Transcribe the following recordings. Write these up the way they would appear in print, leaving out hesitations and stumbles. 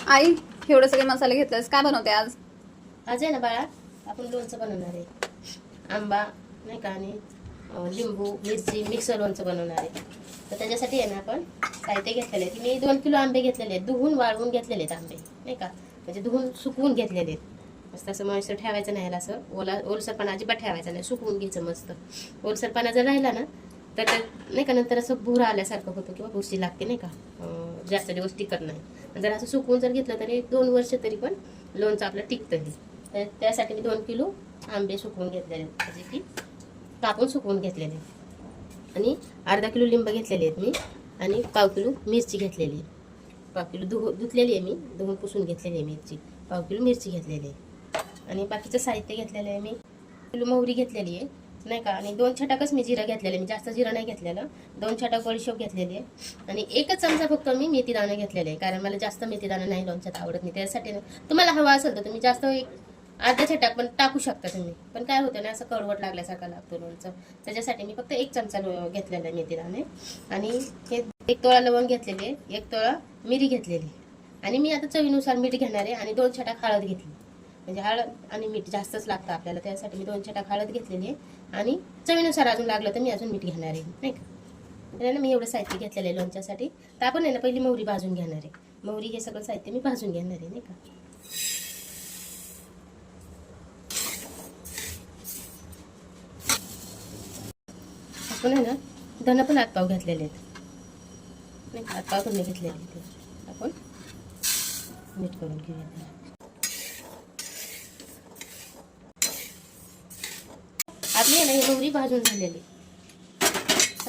आई एवढे सगळे मसाले घेतलेस, काय बनवते आज? आज आहे ना बाळा, आपण लोणचं बनवणार आहे. आंबा नाही का आणि लिंबू मिरची मिक्सर लोणचं बनवणार आहे. तर त्याच्यासाठी आहे ना आपण साहित्य घेतलेले आहेत. मी 2 किलो आंबे घेतलेले आहेत, धुवून वाळवून घेतलेले आहेत आंबे नाही का, म्हणजे धुवून सुकवून घेतलेले आहेत. मस्त असं मस्त ठेवायचं नाही, असं ओलसरपणा अजिबात ठेवायचा नाही, सुकवून घ्यायचं मस्त. ओलसरपणा जर राहिला ना तर नाही का नंतर असं भुरा आल्यासारखं होतं किंवा बुरशी लागते नाही का, जास्त दिवस टिकत नाही. जर असं सुकवून जर घेतलं तरी 2 वर्ष तरी पण लोणचं आपलं टिकतं. तर त्यासाठी मी 2 किलो आंबे सुकवून घेतलेले आहेत, म्हणजे की कापून सुकवून घेतलेले. आणि अर्धा किलो लिंब घेतलेले आहेत मी, आणि पाव किलो मिरची घेतलेली आहे. पाव किलो धुतलेली आहे मी, धुवून पुसून घेतलेली आहे मिरची. पाव किलो मिरची घेतलेली आहे. आणि बाकीचं साहित्य घेतलेलं आहे मी. किलो मोहरी घेतलेली आहे नाही का, आणि 2 छटाकच मी जिरं घेतलेलं, मी जास्त जिरं नाही घेतलेलं. 2 छटाक बडीशोप घेतलेली आहे, आणि 1 चमचा फक्त मी मेथी दाणे घेतलेले आहे, कारण मला जास्त मेथी दाणे नाही लोणच्यात आवडत नाही. त्यासाठी तुम्हाला हवा असेल तर तुम्ही जास्त अर्धा छटाक पण टाकू शकता तुम्ही, पण काय होतं ना असं कडवट लागल्यासारखं लागतो लोणचं. त्याच्यासाठी मी फक्त 1 चमचा घेतलेला आहे मेथी दाणे. आणि हे 1 तोळा लवंग घेतलेली आहे, 1 तोळा मिरी घेतलेली, आणि मी आता चवीनुसार मीठ घेणार आहे, आणि 2 छटाक हळद घेतली. म्हणजे हळद आणि मीठ जास्तच लागतं आपल्याला, त्यासाठी मी 2 छटाक हळद घेतलेली आहे, आणि चवीनुसार अजून लागलं तर मी अजून मीठ घेणार आहे नाही का. तर मी एवढं साहित्य घेतलेलं आहे लोणच्यासाठी. तर आपण आहे ना पहिली मोहरी भाजून घेणार आहे. मोहरी हे सगळं साहित्य मी भाजून घेणार आहे नाही का. आपण आहे ना धन पण हातपाव घेतलेले आहेत नाही, हातपाव पण घेतलेले आहेत. आपण मीठ करून घेऊया. आपली आहे ना ही मोहरी भाजून झालेली,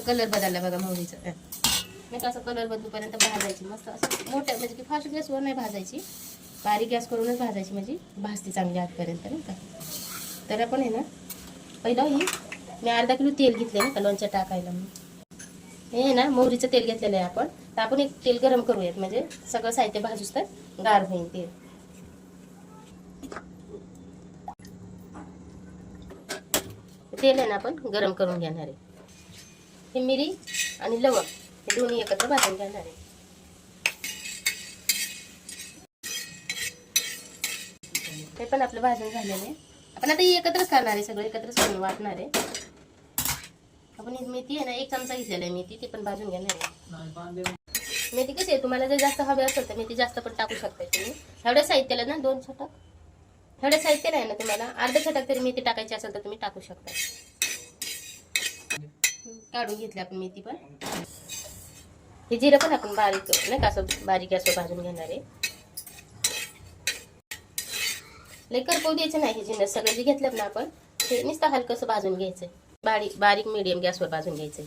कलर बदलला बघा मोहरीचा नाही का. असं कलर बदलूपर्यंत भाजायची मस्त, असं मोठ्या म्हणजे की फास्ट गॅसवर नाही भाजायची, बारीक गॅस करूनच भाजायची, म्हणजे भाजते चांगली आतपर्यंत नाही का. तर आपण आहे ना पहिलं मी अर्धा किलो तेल घेतले ना का लोणचं टाकायला. हे ना मोहरीचं तेल घेतलेलं आहे आपण. तर आपण एक तेल गरम करूयात, म्हणजे सगळं साहित्य भाजूस तर गार होईल तेल. तेल आहे ना आपण गरम करून घेणार आहे. ही मिरी आणि लवंग हे दोन्ही एकत्र भाजून घेणार आहे. ते पण आपलं भाजून झालेलं आहे. आपण आता एकत्रच करणार आहे, सगळं एकत्रच करून वाटणार आहे. आपण ही मेथी आहे ना 1 चमचा घेतलेला आहे मेथी, ती पण भाजून घेणार आहे. मेथी कशी आहे, तुम्हाला जर जास्त हवी असेल तर मेथी जास्त पण टाकू शकता तुम्ही. एवढ्या साहित्याला ना 2 छटाक, एवढ्या साहित्याला आहे ना तुम्हाला अर्धा छटाक तरी मेथी टाकायची असेल तर तुम्ही टाकू शकता. काढून घेतली आपण मेथी पण. हे जिरं पण आपण बारीक नाही का असं बारीक गॅसवर भाजून घेणार आहे. लई करपवू द्यायचं नाही. हे जिन्नस सगळे जे घेतलेत ना आपण ते नुसतं हलकंसं भाजून घ्यायचं, बारीक मीडियम गॅसवर भाजून घ्यायचं.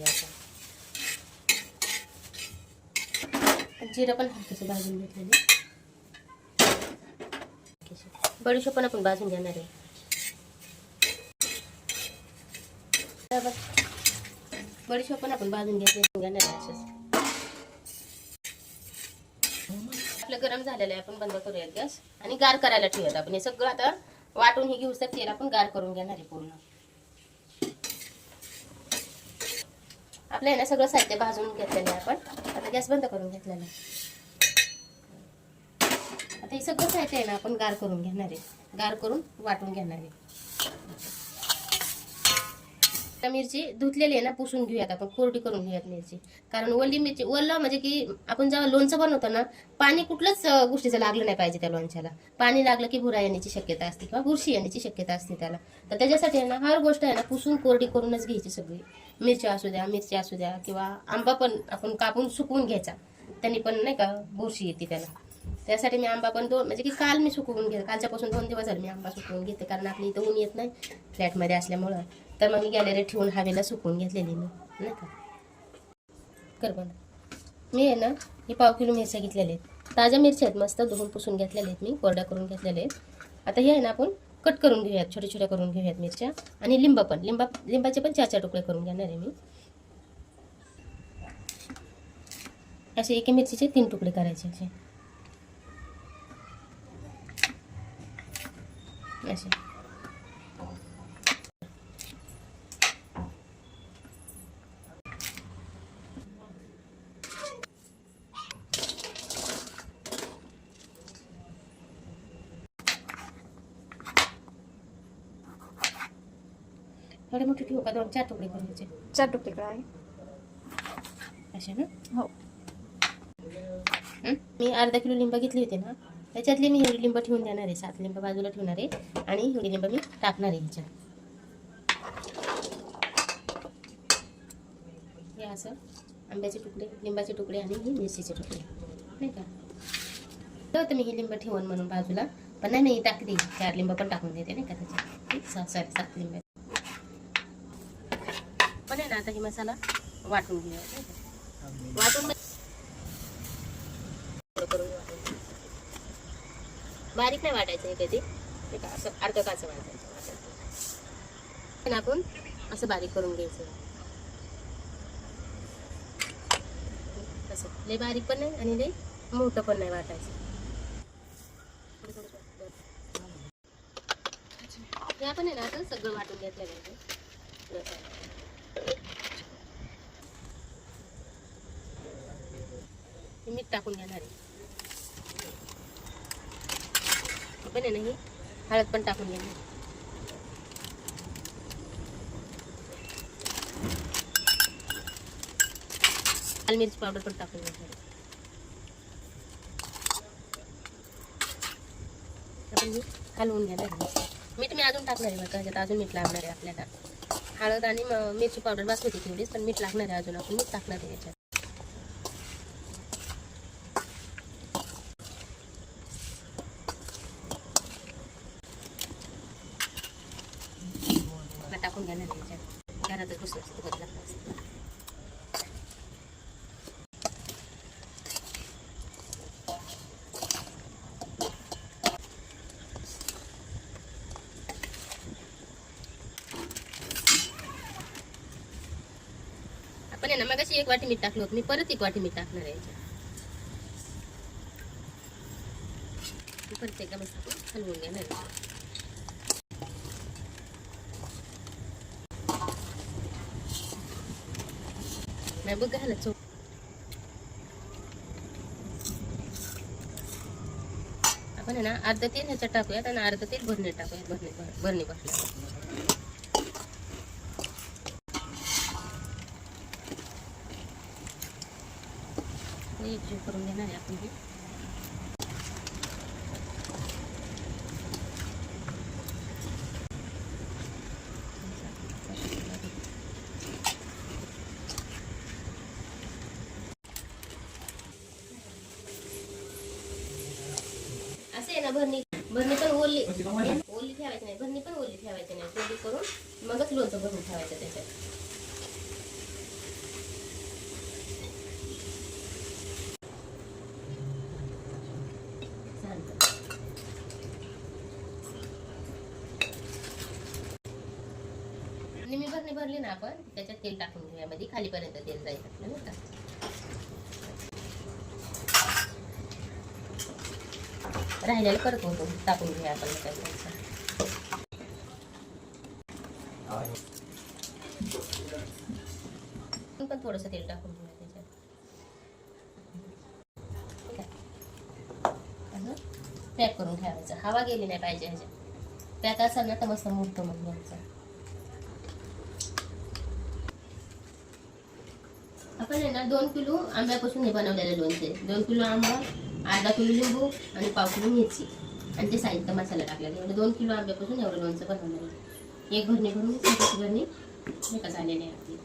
जिरं पण हलकंसं भाजून घेतलेलं. बडीशोप पण आपण भाजून घेणार आहे. बडीशोप पण आपण भाजून घेणार आहे. असंच आपलं गरम झालेलं आहे, आपण बंद करूयात गॅस आणि गार करायला ठेवूयात. आपण हे सगळं आता वाटून हे घेऊ तर तेल आपण गार करून घेणार आहे पूर्ण. आपलं आहे ना सगळं साहित्य भाजून घेतलेलं आहे आपण. आता गॅस बंद करून घेतलेला आहे. आता हे सगळं साहित्य आहे ना आपण गार करून घेणार आहे, गार करून वाटून घेणार आहे. मिरची धुतलेली आहे ना पुसून घेऊयात आपण, कोरडी करून घेऊयात मिरची. कारण ओली मिरची ओलं म्हणजे की आपण जेव्हा लोणचं बनवतो ना पाणी कुठलंच गोष्टीचं लागलं नाही पाहिजे त्या लोणच्याला. पाणी लागलं की भुरा येण्याची शक्यता असते किंवा बुरशी येण्याची शक्यता असते त्याला. तर त्याच्यासाठी आहे ना हर गोष्ट आहे ना पुसून कोरडी करूनच घ्यायची सगळी. मिरची असू द्या किंवा आंबा पण आपण कापून सुकवून घ्यायचा, त्यांनी पण नाही का बुरशी येते त्याला. त्यासाठी मी आंबा पण म्हणजे की काल मी सुकवून घेते, कालच्यापासून 2 दिवस झाले मी आंबा सुकवून घेते, कारण आपली इथं ऊन येत नाही फ्लॅटमध्ये असल्यामुळं. तर मग मी गॅलरीत ठेवून हवेला सुकवून घेतलेली मी नाही का. कर बंद. मी आहे ना ही पाव किलो मिरच्या घेतलेल्या आहेत, ताज्या मिरच्या आहेत, मस्त धुवून पुसून घेतलेल्या आहेत मी, कोरड्या करून घेतलेल्या आहेत. आता हे आहे ना आपण कट करून घेऊयात, छोट्या छोट्या करून घेऊयात मिरच्या. आणि लिंबाचे पण 4 तुकडे करून घेणार आहे मी. असे एका मिरचीचे 3 तुकडे करायचे असे. तुकडे मोठे ठेवू का 2-4 तुकडे करून घ्यायचे 4 तुकडे आहे. असे ना. हो. मी अर्धा किलो लिंब घेतली होती ना, त्याच्यातली मी हिरवी लिंब ठेवून देणार आहे. 7 लिंब बाजूला ठेवणार आहे आणि हिरवी लिंब मी टाकणार आहे ह्याच्यात. हे असं आंब्याचे तुकडे, लिंबाचे तुकडे आणि ही मिरचीचे तुकडे नाही का. तर मी ही लिंब ठेवून म्हणून बाजूला, पण नाही टाकली 4 लिंब पण टाकून देते नाही का त्याच्यात. 7 लिंब पण आहे ना. आता ही मसाला वाटून घेऊया नाही का. वाटून बारीक नाही वाटायचं हे कधी नाही का, असं अर्ध काचं वाटायचं. आपण असं बारीक करून घ्यायचं. असं लय बारीक पण नाही आणि लय मोठं पण नाही वाटायचं. हे आपण आहे ना आता सगळं वाटून घेतलं पाहिजे. मीठ टाकून घेणार आहे. आपण आहे ना ही हळद पण टाकून घेणार. लाल मिरची पावडर पण टाकून घेणार. आपण ही हलवून घेणार. मीठ मी अजून टाकणार आहे बघा, ह्याच्यात अजून मीठ लागणार आहे आपल्याला. हळद आणि मिरची पावडर बस होती तेवढीच, पण मीठ लागणार आहे अजून. आपण मीठ टाकणार आहे याच्यात. टाकून घेणार याच्यात. घरातच बसलं असतं बदला असतं. आपण आहे ना मग 1 वाटी मीठ टाकलं होतं, मी परत 1 वाटी मीठ टाकणार आहे याच्यात. परत एकदा मस्त हलवून घेणार आहे. बघ घाला चव. आपण आहे ना अर्ध तेल ह्याच्यात टाकूयात आणि अर्ध तेल भरणी टाकूयात. भरणी बसल्या जीव करून घेणार आहे आपण. हे असे आहे ना. भरणी पण ओली ठेवायची नाही. भरणी पण ओली ठेवायची नाही. तेवढी करून मगच लोणचं भरून ठेवायचं त्याच्यात. आणि मी भरणी भरली ना आपण, त्याच्यात तेल टाकून घेऊया. मध्ये खालीपर्यंत तेल जाईल आपलं नाही का. राहिलेलं करत होतो टाकून घेऊया आपण त्याच्यात. पण थोडंसं तेल टाकून घेऊया त्याच्यात. पॅक करून ठेवायचं. हवा गेली नाही पाहिजे ह्याच्यात. पॅक असेल ना तर मस्त मोठं मग घ्यायचं. आपण आहे ना 2 किलो आंब्यापासून हे बनवलेलं लोणचे. 2 किलो आंबा, अर्धा किलो लिंबू आणि 1/2 किलो मिरची आणि ते साहित्य मसाला टाकलेला. एवढं 2 किलो आंब्यापासून एवढं लोणचं बनवलेलं. 1 भरणी भरून छोटीशी भरणी नाही का झालेली आहे आपली.